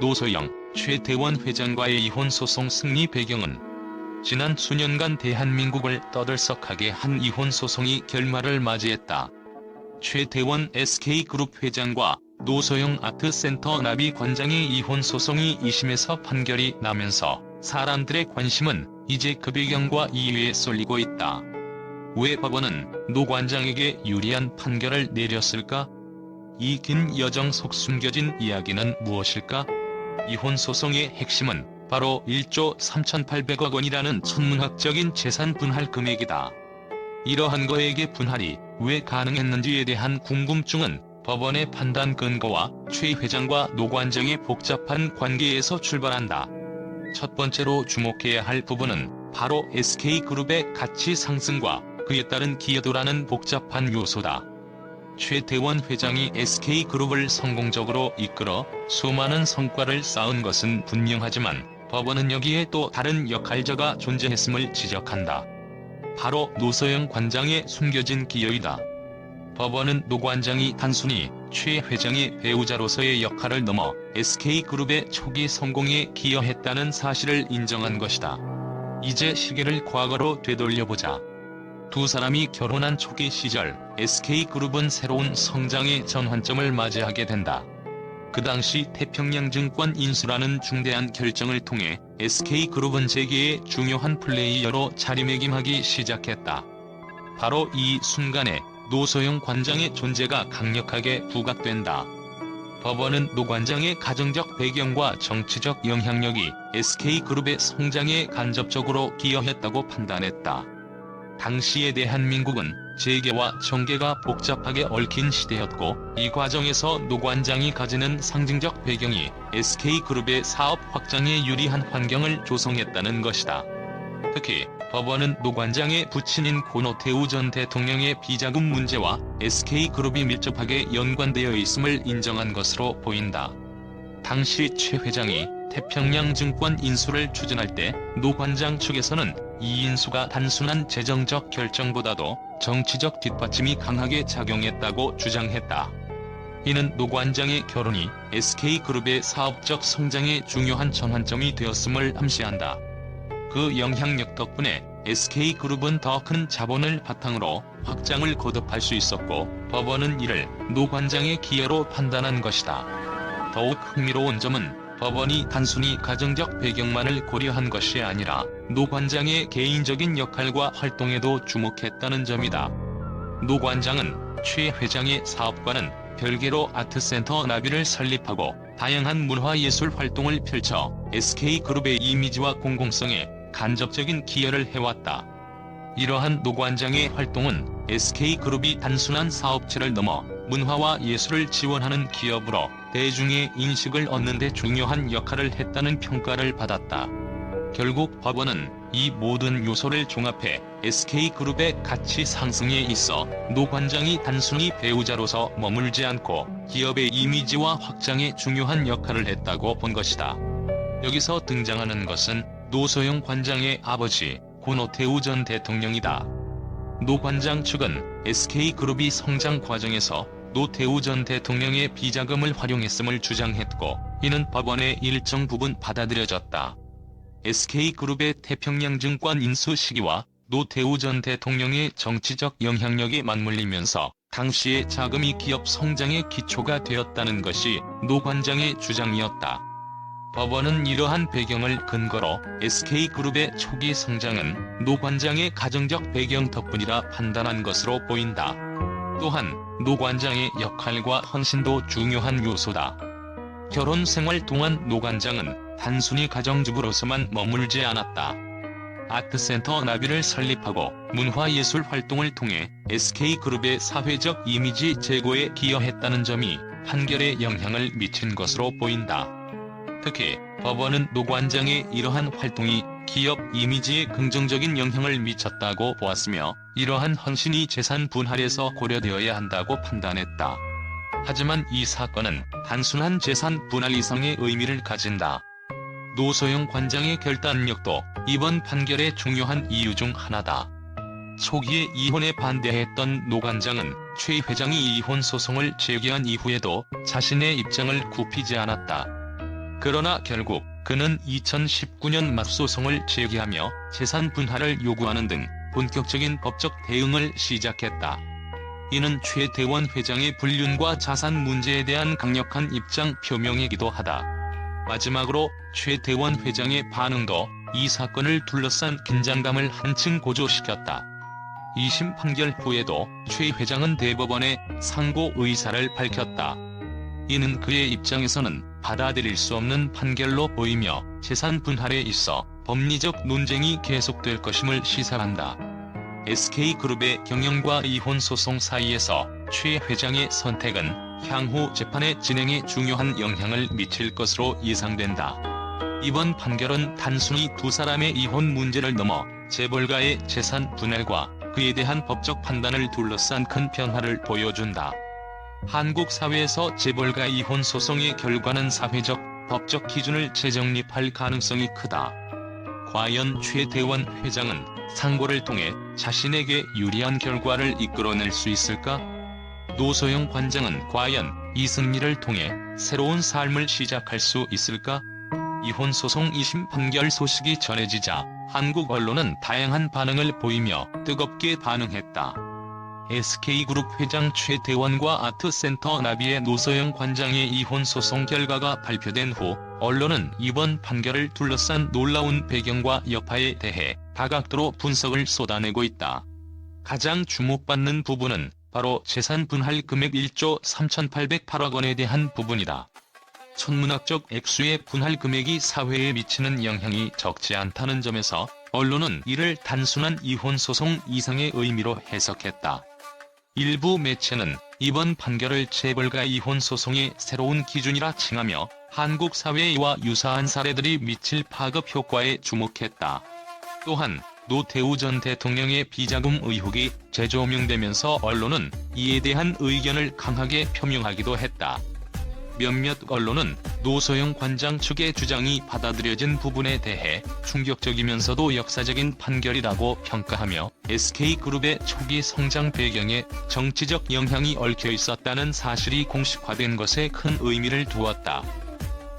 노소영, 최태원 회장과의 이혼 소송 승리 배경은 지난 수년간 대한민국을 떠들썩하게 한 이혼 소송이 결말을 맞이했다. 최태원 SK그룹 회장과 노소영 아트센터 나비 관장의 이혼 소송이 2심에서 판결이 나면서 사람들의 관심은 이제 그 배경과 이유에 쏠리고 있다. 왜 법원은 노 관장에게 유리한 판결을 내렸을까? 이 긴 여정 속 숨겨진 이야기는 무엇일까? 이혼 소송의 핵심은 바로 1조 3,800억 원이라는 천문학적인 재산 분할 금액이다. 이러한 거액의 분할이 왜 가능했는지에 대한 궁금증은 법원의 판단 근거와 최 회장과 노 관장의 복잡한 관계에서 출발한다. 첫 번째로 주목해야 할 부분은 바로 SK그룹의 가치 상승과 그에 따른 기여도라는 복잡한 요소다. 최태원 회장이 SK그룹을 성공적으로 이끌어 수많은 성과를 쌓은 것은 분명하지만 법원은 여기에 또 다른 역할자가 존재했음을 지적한다. 바로 노소영 관장의 숨겨진 기여이다. 법원은 노 관장이 단순히 최 회장의 배우자로서의 역할을 넘어 SK그룹의 초기 성공에 기여했다는 사실을 인정한 것이다. 이제 시계를 과거로 되돌려보자. 두 사람이 결혼한 초기 시절 SK그룹은 새로운 성장의 전환점을 맞이하게 된다. 그 당시 태평양증권 인수라는 중대한 결정을 통해 SK그룹은 재계의 중요한 플레이어로 자리매김하기 시작했다. 바로 이 순간에 노소영 관장의 존재가 강력하게 부각된다. 법원은 노 관장의 가정적 배경과 정치적 영향력이 SK그룹의 성장에 간접적으로 기여했다고 판단했다. 당시의 대한민국은 재계와 정계가 복잡하게 얽힌 시대였고 이 과정에서 노 관장이 가지는 상징적 배경이 SK그룹의 사업 확장에 유리한 환경을 조성했다는 것이다. 특히 법원은 노 관장의 부친인 고 노태우 전 대통령의 비자금 문제와 SK그룹이 밀접하게 연관되어 있음을 인정한 것으로 보인다. 당시 최 회장이 태평양증권 인수를 추진할 때 노 관장 측에서는 이 인수가 단순한 재정적 결정보다도 정치적 뒷받침이 강하게 작용했다고 주장했다. 이는 노 관장의 결혼이 SK그룹의 사업적 성장에 중요한 전환점이 되었음을 암시한다. 그 영향력 덕분에 SK그룹은 더 큰 자본을 바탕으로 확장을 거듭할 수 있었고 법원은 이를 노 관장의 기여로 판단한 것이다. 더욱 흥미로운 점은 법원이 단순히 가정적 배경만을 고려한 것이 아니라 노 관장의 개인적인 역할과 활동에도 주목했다는 점이다. 노 관장은 최 회장의 사업과는 별개로 아트센터 나비를 설립하고 다양한 문화예술 활동을 펼쳐 SK그룹의 이미지와 공공성에 간접적인 기여를 해왔다. 이러한 노 관장의 활동은 SK그룹이 단순한 사업체를 넘어 문화와 예술을 지원하는 기업으로 대중의 인식을 얻는 데 중요한 역할을 했다는 평가를 받았다. 결국 법원은 이 모든 요소를 종합해 SK그룹의 가치 상승에 있어 노 관장이 단순히 배우자로서 머물지 않고 기업의 이미지와 확장에 중요한 역할을 했다고 본 것이다. 여기서 등장하는 것은 노소영 관장의 아버지 고 노태우 전 대통령이다. 노 관장 측은 SK그룹이 성장 과정에서 노태우 전 대통령의 비자금을 활용했음을 주장했고 이는 법원의 일정 부분 받아들여졌다. SK그룹의 태평양증권 인수 시기와 노태우 전 대통령의 정치적 영향력이 맞물리면서 당시의 자금이 기업 성장의 기초가 되었다는 것이 노 관장의 주장이었다. 법원은 이러한 배경을 근거로 SK그룹의 초기 성장은 노 관장의 가정적 배경 덕분이라 판단한 것으로 보인다. 또한 노 관장의 역할과 헌신도 중요한 요소다. 결혼 생활 동안 노 관장은 단순히 가정주부로서만 머물지 않았다. 아트센터 나비를 설립하고 문화예술 활동을 통해 SK그룹의 사회적 이미지 제고에 기여했다는 점이 판결에 영향을 미친 것으로 보인다. 특히 법원은 노 관장의 이러한 활동이 기업 이미지에 긍정적인 영향을 미쳤다고 보았으며 이러한 헌신이 재산 분할에서 고려되어야 한다고 판단했다. 하지만 이 사건은 단순한 재산 분할 이상의 의미를 가진다. 노소영 관장의 결단력도 이번 판결의 중요한 이유 중 하나다. 초기에 이혼에 반대했던 노 관장은 최 회장이 이혼 소송을 제기한 이후에도 자신의 입장을 굽히지 않았다. 그러나 결국 그는 2019년 맞소송을 제기하며 재산 분할을 요구하는 등 본격적인 법적 대응을 시작했다. 이는 최대원 회장의 불륜과 자산 문제에 대한 강력한 입장 표명이기도 하다. 마지막으로 최대원 회장의 반응도 이 사건을 둘러싼 긴장감을 한층 고조시켰다. 2심 판결 후에도 최 회장은 대법원에 상고 의사를 밝혔다. 이는 그의 입장에서는 받아들일 수 없는 판결로 보이며 재산 분할에 있어 법리적 논쟁이 계속될 것임을 시사한다. SK그룹의 경영과 이혼 소송 사이에서 최 회장의 선택은 향후 재판의 진행에 중요한 영향을 미칠 것으로 예상된다. 이번 판결은 단순히 두 사람의 이혼 문제를 넘어 재벌가의 재산 분할과 그에 대한 법적 판단을 둘러싼 큰 변화를 보여준다. 한국 사회에서 재벌가 이혼 소송의 결과는 사회적, 법적 기준을 재정립할 가능성이 크다. 과연 최대원 회장은 상고를 통해 자신에게 유리한 결과를 이끌어낼 수 있을까? 노소영 관장은 과연 이 승리를 통해 새로운 삶을 시작할 수 있을까? 이혼 소송 2심 판결 소식이 전해지자 한국 언론은 다양한 반응을 보이며 뜨겁게 반응했다. SK그룹 회장 최대원과 아트센터 나비의 노소영 관장의 이혼 소송 결과가 발표된 후 언론은 이번 판결을 둘러싼 놀라운 배경과 여파에 대해 다각도로 분석을 쏟아내고 있다. 가장 주목받는 부분은 바로 재산 분할 금액 1조 3,808억 원에 대한 부분이다. 천문학적 액수의 분할 금액이 사회에 미치는 영향이 적지 않다는 점에서 언론은 이를 단순한 이혼 소송 이상의 의미로 해석했다. 일부 매체는 이번 판결을 재벌가 이혼 소송의 새로운 기준이라 칭하며 한국 사회와 유사한 사례들이 미칠 파급 효과에 주목했다. 또한 노태우 전 대통령의 비자금 의혹이 재조명되면서 언론은 이에 대한 의견을 강하게 표명하기도 했다. 몇몇 언론은 노소영 관장 측의 주장이 받아들여진 부분에 대해 충격적이면서도 역사적인 판결이라고 평가하며 SK그룹의 초기 성장 배경에 정치적 영향이 얽혀 있었다는 사실이 공식화된 것에 큰 의미를 두었다.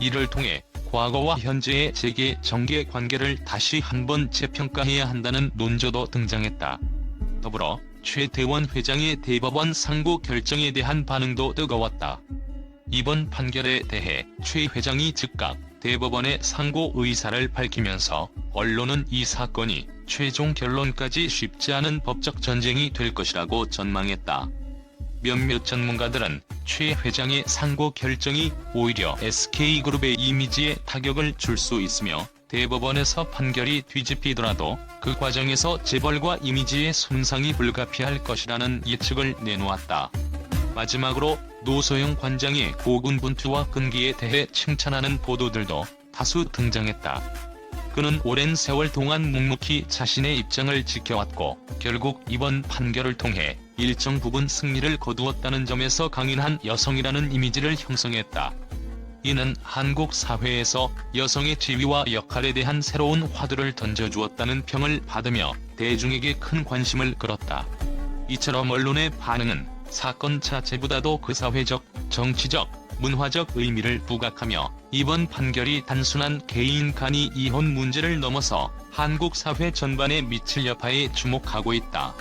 이를 통해 과거와 현재의 재계 정계 관계를 다시 한번 재평가해야 한다는 논조도 등장했다. 더불어 최대원 회장의 대법원 상고 결정에 대한 반응도 뜨거웠다. 이번 판결에 대해 최 회장이 즉각 대법원에 상고 의사를 밝히면서 언론은 이 사건이 최종 결론까지 쉽지 않은 법적 전쟁이 될 것이라고 전망했다. 몇몇 전문가들은 최 회장의 상고 결정이 오히려 SK그룹의 이미지에 타격을 줄 수 있으며 대법원에서 판결이 뒤집히더라도 그 과정에서 재벌과 이미지의 손상이 불가피할 것이라는 예측을 내놓았다. 마지막으로 노소영 관장의 고군분투와 끈기에 대해 칭찬하는 보도들도 다수 등장했다. 그는 오랜 세월 동안 묵묵히 자신의 입장을 지켜왔고 결국 이번 판결을 통해 일정 부분 승리를 거두었다는 점에서 강인한 여성이라는 이미지를 형성했다. 이는 한국 사회에서 여성의 지위와 역할에 대한 새로운 화두를 던져주었다는 평을 받으며 대중에게 큰 관심을 끌었다. 이처럼 언론의 반응은 사건 자체보다도 그 사회적, 정치적, 문화적 의미를 부각하며 이번 판결이 단순한 개인 간이 이혼 문제를 넘어서 한국 사회 전반에 미칠 여파에 주목하고 있다.